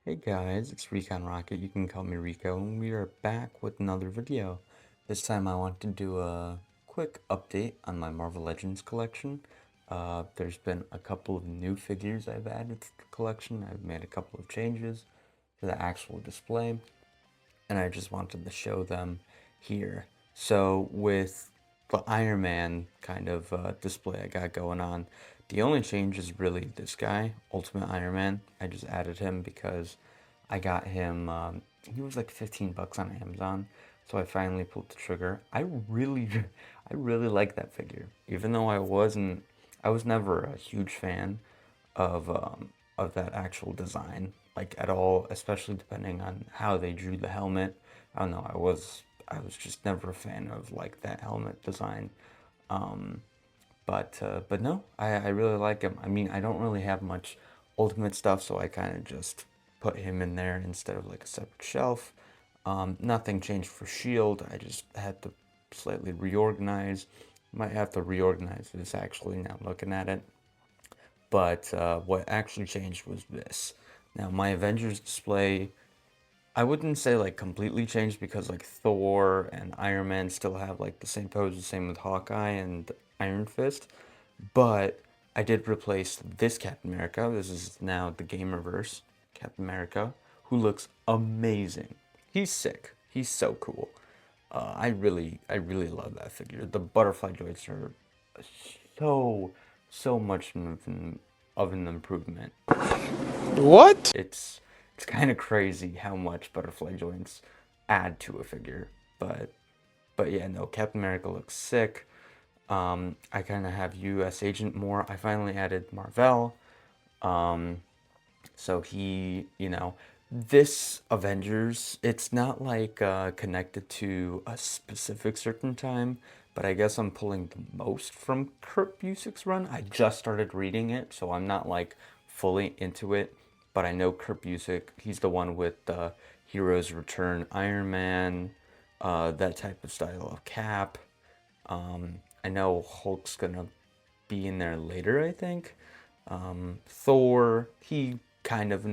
Hey guys, it's Reconrocket. You can call me Reco, and we are back with another video. This time I want to do a quick update on my Marvel Legends collection. There's been a couple of new figures I've added to the collection. I've made a couple of changes to the actual display, and I just wanted to show them here. So with the Iron Man kind of display I got going on, the only change is really this guy, Ultimate Iron Man. I just added him because I got him, he was like 15 bucks on Amazon, so I finally pulled the trigger. I really like that figure, even though I was never a huge fan of that actual design, like at all, especially depending on how they drew the helmet. I don't know, I was just never a fan of like that helmet design. Um, but no, I really like him. I mean, I don't really have much ultimate stuff, so I kind of just put him in there instead of like a separate shelf. Nothing changed for Shield. I just had to slightly reorganize. Might have to reorganize this actually now looking at it. But what actually changed was this. Now my Avengers display, I wouldn't say like completely changed because like Thor and Iron Man still have like the same pose, the same with Hawkeye and Iron Fist. But I did replace this Captain America. This is now the Gamerverse Captain America, who looks amazing. He's sick. He's so cool. I really love that figure. The butterfly joints are so, so much of an improvement. What? It's kind of crazy how much butterfly joints add to a figure, but yeah, no, Captain America looks sick. I kind of have U.S. Agent more. I finally added Marvel. Um, so this Avengers, it's not like connected to a specific certain time, but I guess I'm pulling the most from Kurt Busiek's run. I just started reading it, so I'm not like fully into it, but I know Kurt Busiek, he's the one with Heroes Return, Iron Man, that type of style of Cap. I know Hulk's gonna be in there later, I think. Thor, he kind of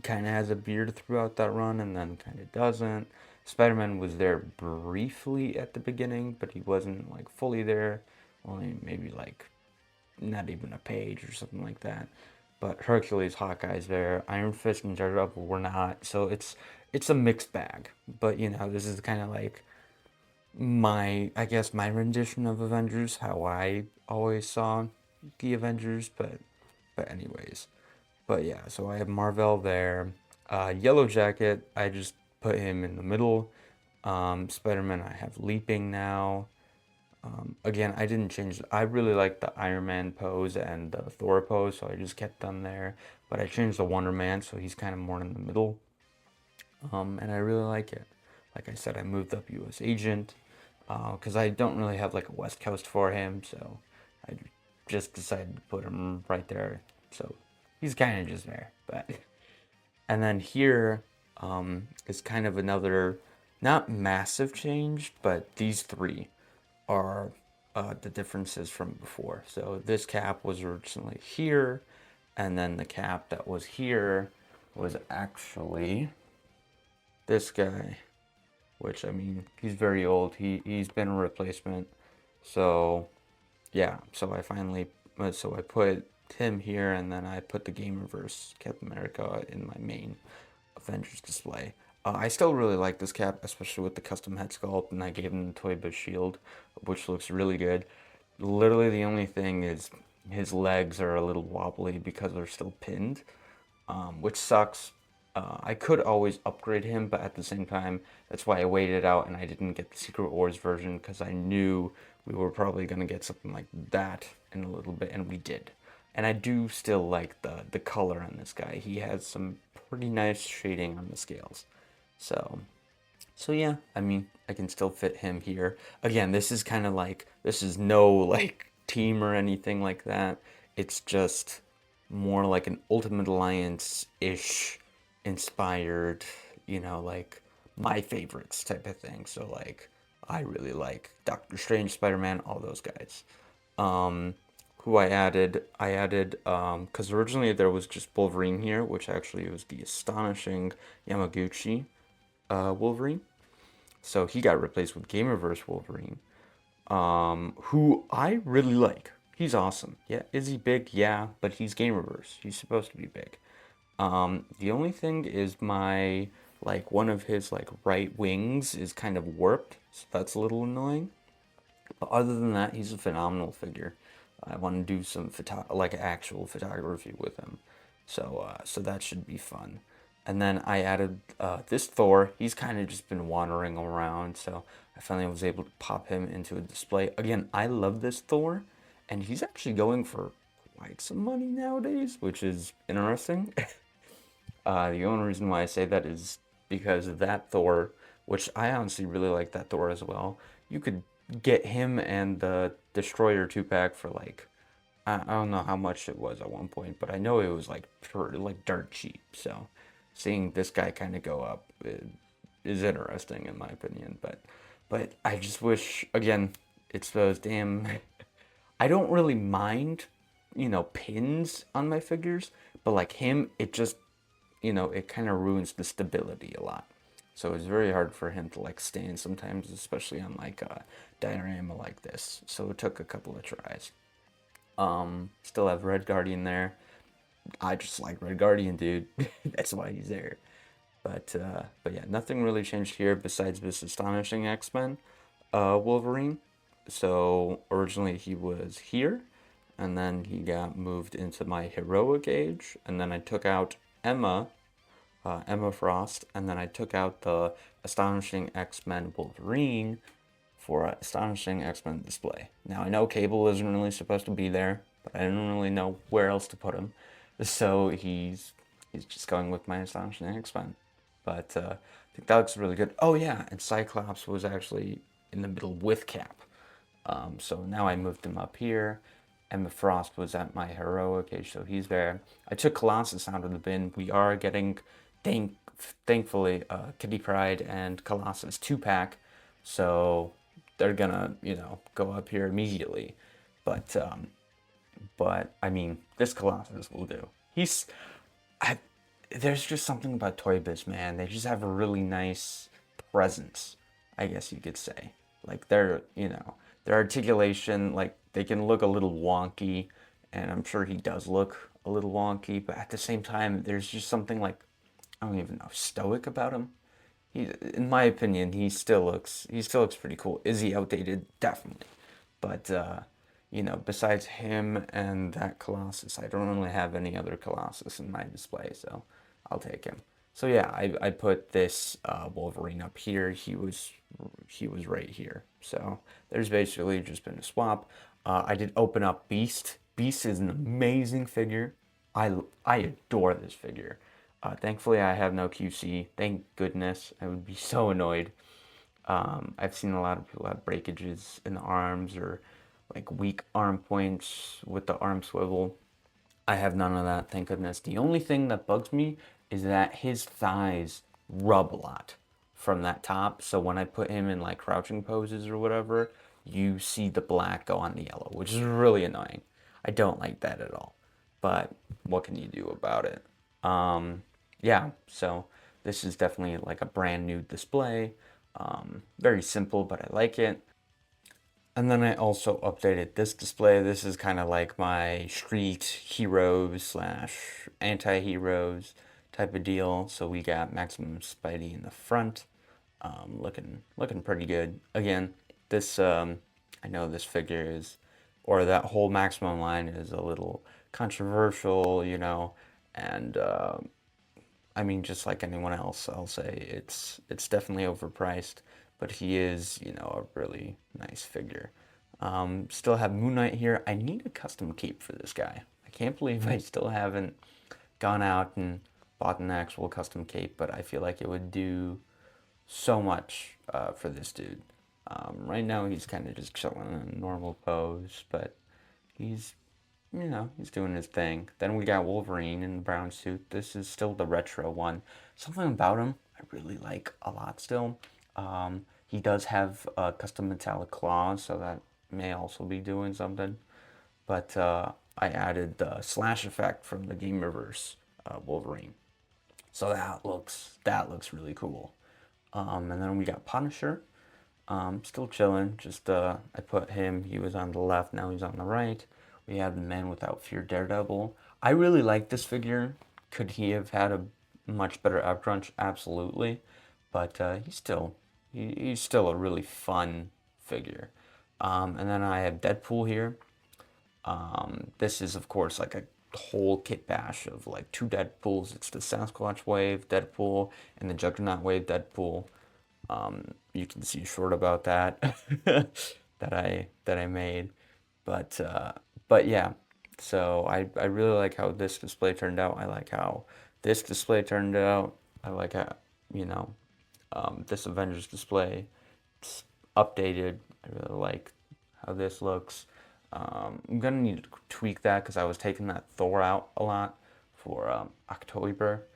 has a beard throughout that run, and then kind of doesn't. Spider-Man was there briefly at the beginning, but he wasn't like fully there. Only maybe like not even a page or something like that. But Hercules, Hawkeye's there. Iron Fist and Daredevil were not. So it's a mixed bag. But this is kind of like I guess my rendition of Avengers, how I always saw the Avengers, but anyways. But yeah, so I have Marvel there. Yellow Jacket, I just put him in the middle. Spider-Man, I have Leaping now. Again, I didn't change. I really like the Iron Man pose and the Thor pose, so I just kept them there. But I changed the Wonder Man, so he's kind of more in the middle. And I really like it. Like I said, I moved up U.S. Agent because I don't really have like a West Coast for him, so I just decided to put him right there. So he's kind of just there. But and then here is kind of another not massive change, but these three are the differences from before. So this cap was originally here, and then the cap that was here was actually this guy, which I mean, he's very old. He's been a replacement. So yeah, so I put him here, and then I put the Game Reverse Captain America in my main Avengers display. I still really like this cap, especially with the custom head sculpt, and I gave him the Toy Biz shield, which looks really good. Literally, the only thing is his legs are a little wobbly because they're still pinned, which sucks. I could always upgrade him, but at the same time, that's why I waited out and I didn't get the Secret Wars version because I knew we were probably gonna get something like that in a little bit, and we did. And I do still like the color on this guy. He has some pretty nice shading on the scales. So so yeah, I mean, I can still fit him here. Again, this is kind of like this is no like team or anything like that. It's just more like an Ultimate Alliance-ish inspired, like my favorites type of thing. So like I really like Doctor Strange, Spider-Man, all those guys. Um, who I added because originally there was just Wolverine here, which actually was the astonishing Yamaguchi Wolverine. So he got replaced with Gamerverse Wolverine, who I really like. He's awesome. Yeah, is he big? Yeah, but he's Gamerverse. He's supposed to be big. The only thing is my like one of his like right wings is kind of warped, so that's a little annoying. But other than that, he's a phenomenal figure. I want to do some like actual photography with him, so that should be fun. And then I added this Thor. He's kind of just been wandering around, so I finally was able to pop him into a display. Again, I love this Thor, and he's actually going for quite some money nowadays, which is interesting. The only reason why I say that is because of that Thor, which I honestly really like that Thor as well. You could get him and the Destroyer 2 pack for like I don't know how much it was at one point, but I know it was like like dirt cheap. So seeing this guy kind of go up is interesting in my opinion. But I just wish again it's those damn. I don't really mind, pins on my figures, but like him, it just it kind of ruins the stability a lot. So it's very hard for him to like stand sometimes, especially on like a diorama like this. So it took a couple of tries. Still have Red Guardian there. I just like Red Guardian, dude. That's why he's there. But yeah, nothing really changed here besides this astonishing X-Men Wolverine. So originally he was here, and then he got moved into my heroic age, and then I took out Emma Frost, and then I took out the Astonishing X-Men Wolverine for Astonishing X-Men display. Now I know Cable isn't really supposed to be there, but I didn't really know where else to put him, so he's just going with my Astonishing X-Men. But I think that looks really good. Oh yeah, and Cyclops was actually in the middle with Cap. So now I moved him up here. Emma Frost was at my heroic age, so he's there. I took Colossus out of the bin. We are getting, thank, thankfully, Kitty Pryde and Colossus 2 pack, so they're gonna, go up here immediately. But, um, but I mean, this Colossus will do. I, there's just something about Toy Biz, man. They just have a really nice presence, I guess you could say. Like their articulation, like they can look a little wonky, and I'm sure he does look a little wonky, but at the same time, there's just something like I don't even know stoic about him. In my opinion, he still looks pretty cool. Is he outdated? Definitely, but besides him and that Colossus, I don't really have any other Colossus in my display, so I'll take him. So yeah, I put this Wolverine up here. He was right here. So there's basically just been a swap. I did open up Beast. Beast is an amazing figure. I adore this figure. Thankfully, I have no QC. Thank goodness. I would be so annoyed. I've seen a lot of people have breakages in the arms or like weak arm points with the arm swivel. I have none of that, thank goodness. The only thing that bugs me is that his thighs rub a lot from that top. So when I put him in like crouching poses or whatever, you see the black go on the yellow, which is really annoying. I don't like that at all. But what can you do about it? Yeah, so this is definitely like a brand new display. Very simple, but I like it. And then I also updated this display. This is kind of like my street heroes slash anti-heroes type of deal. So we got Maximum Spidey in the front, looking pretty good. Again, this I know this figure is, or that whole Maximum line is a little controversial, and I mean, just like anyone else, I'll say it's definitely overpriced, but he is, a really nice figure. Still have Moon Knight here. I need a custom cape for this guy. I can't believe I still haven't gone out and bought an actual custom cape, but I feel like it would do so much for this dude. Right now, he's kind of just chilling in a normal pose, but he's he's doing his thing. Then we got Wolverine in the brown suit. This is still the retro one. Something about him I really like a lot still. He does have custom metallic claws, so that may also be doing something. but I added the slash effect from the Game Reverse Wolverine. So that looks really cool. And then we got Punisher. Still chilling. Just I put him. He was on the left. Now he's on the right. We have the Man Without Fear Daredevil. I really like this figure. Could he have had a much better upcrunch? Absolutely, but he's still a really fun figure. And then I have Deadpool here. This is, of course, like a whole kit bash of like two Deadpools. It's the Sasquatch wave Deadpool and the Juggernaut wave Deadpool. You can see short about that that I made, but yeah. So I really like how this display turned out. I like how this display turned out. I like how you know this Avengers display updated. I really like how this looks. I'm gonna need to tweak that because I was taking that Thor out a lot for October.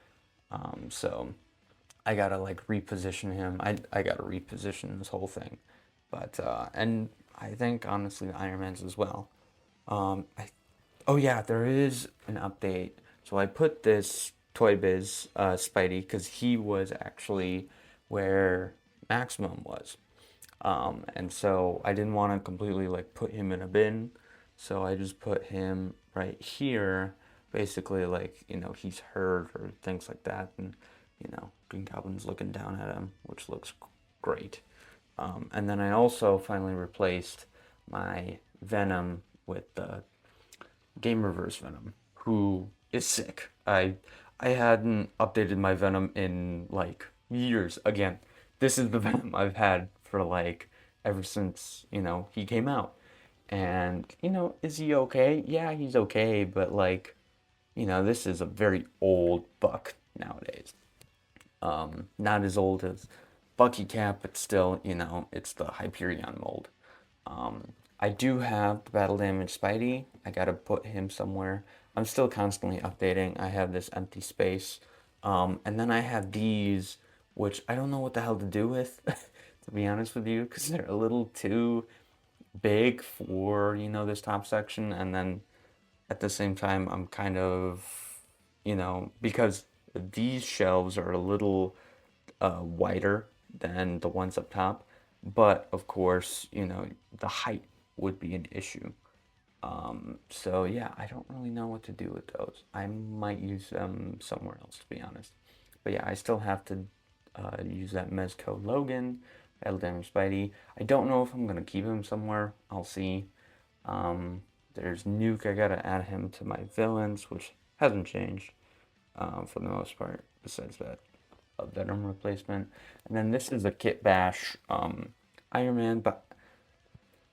So I gotta like reposition him. I gotta reposition this whole thing. But and I think honestly the Iron Man's as well. I Oh yeah, there is an update. So I put this Toy Biz Spidey because he was actually where Maximum was. And so I didn't want to completely like put him in a bin. So I just put him right here, basically like, he's hurt or things like that. And, Green Goblin's looking down at him, which looks great. And then I also finally replaced my Venom with the Game Reverse Venom, who is sick. I hadn't updated my Venom in like years. Again, this is the Venom I've had for like ever since, he came out. And, is he okay? Yeah, he's okay, but like, this is a very old buck nowadays. Not as old as Bucky Cap, but still, it's the Hyperion mold. I do have the Battle Damage Spidey. I gotta put him somewhere. I'm still constantly updating. I have this empty space. And then I have these, which I don't know what the hell to do with, to be honest with you, because they're a little too big for, this top section. And then at the same time, I'm kind of, because these shelves are a little wider than the ones up top. But of course, the height would be an issue. So yeah, I don't really know what to do with those. I might use them somewhere else, to be honest. But yeah, I still have to use that Mezco Logan, Battle Damage Spidey. I don't know if I'm gonna keep him somewhere. I'll see. There's Nuke. I gotta add him to my villains, which hasn't changed for the most part. Besides that, a Venom replacement, and then this is a Kit Bash Iron Man. But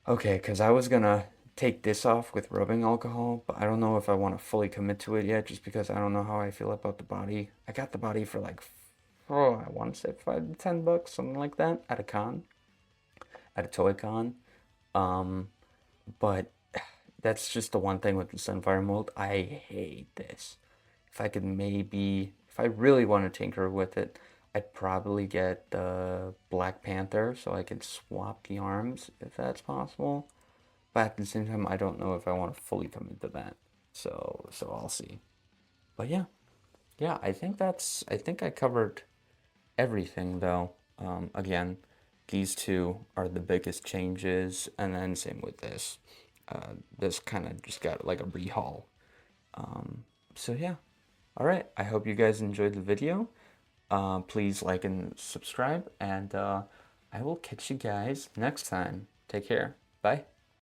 okay, because I was gonna take this off with rubbing alcohol, but I don't know if I want to fully commit to it yet, just because I don't know how I feel about the body. I got the body for like, oh, I want to say $5 to $10, something like that, at a con, at a toy con. Um, but that's just the one thing with the Sunfire mold. I hate this. If I could maybe, if I really want to tinker with it, I'd probably get the Black Panther so I could swap the arms if that's possible. But at the same time, I don't know if I want to fully commit to that. So I'll see. But yeah, yeah, I think I covered everything though. Again, these two are the biggest changes, and then same with this. This kind of just got like a rehaul. So yeah, all right. I hope you guys enjoyed the video. Please like and subscribe, and I will catch you guys next time. Take care. Bye.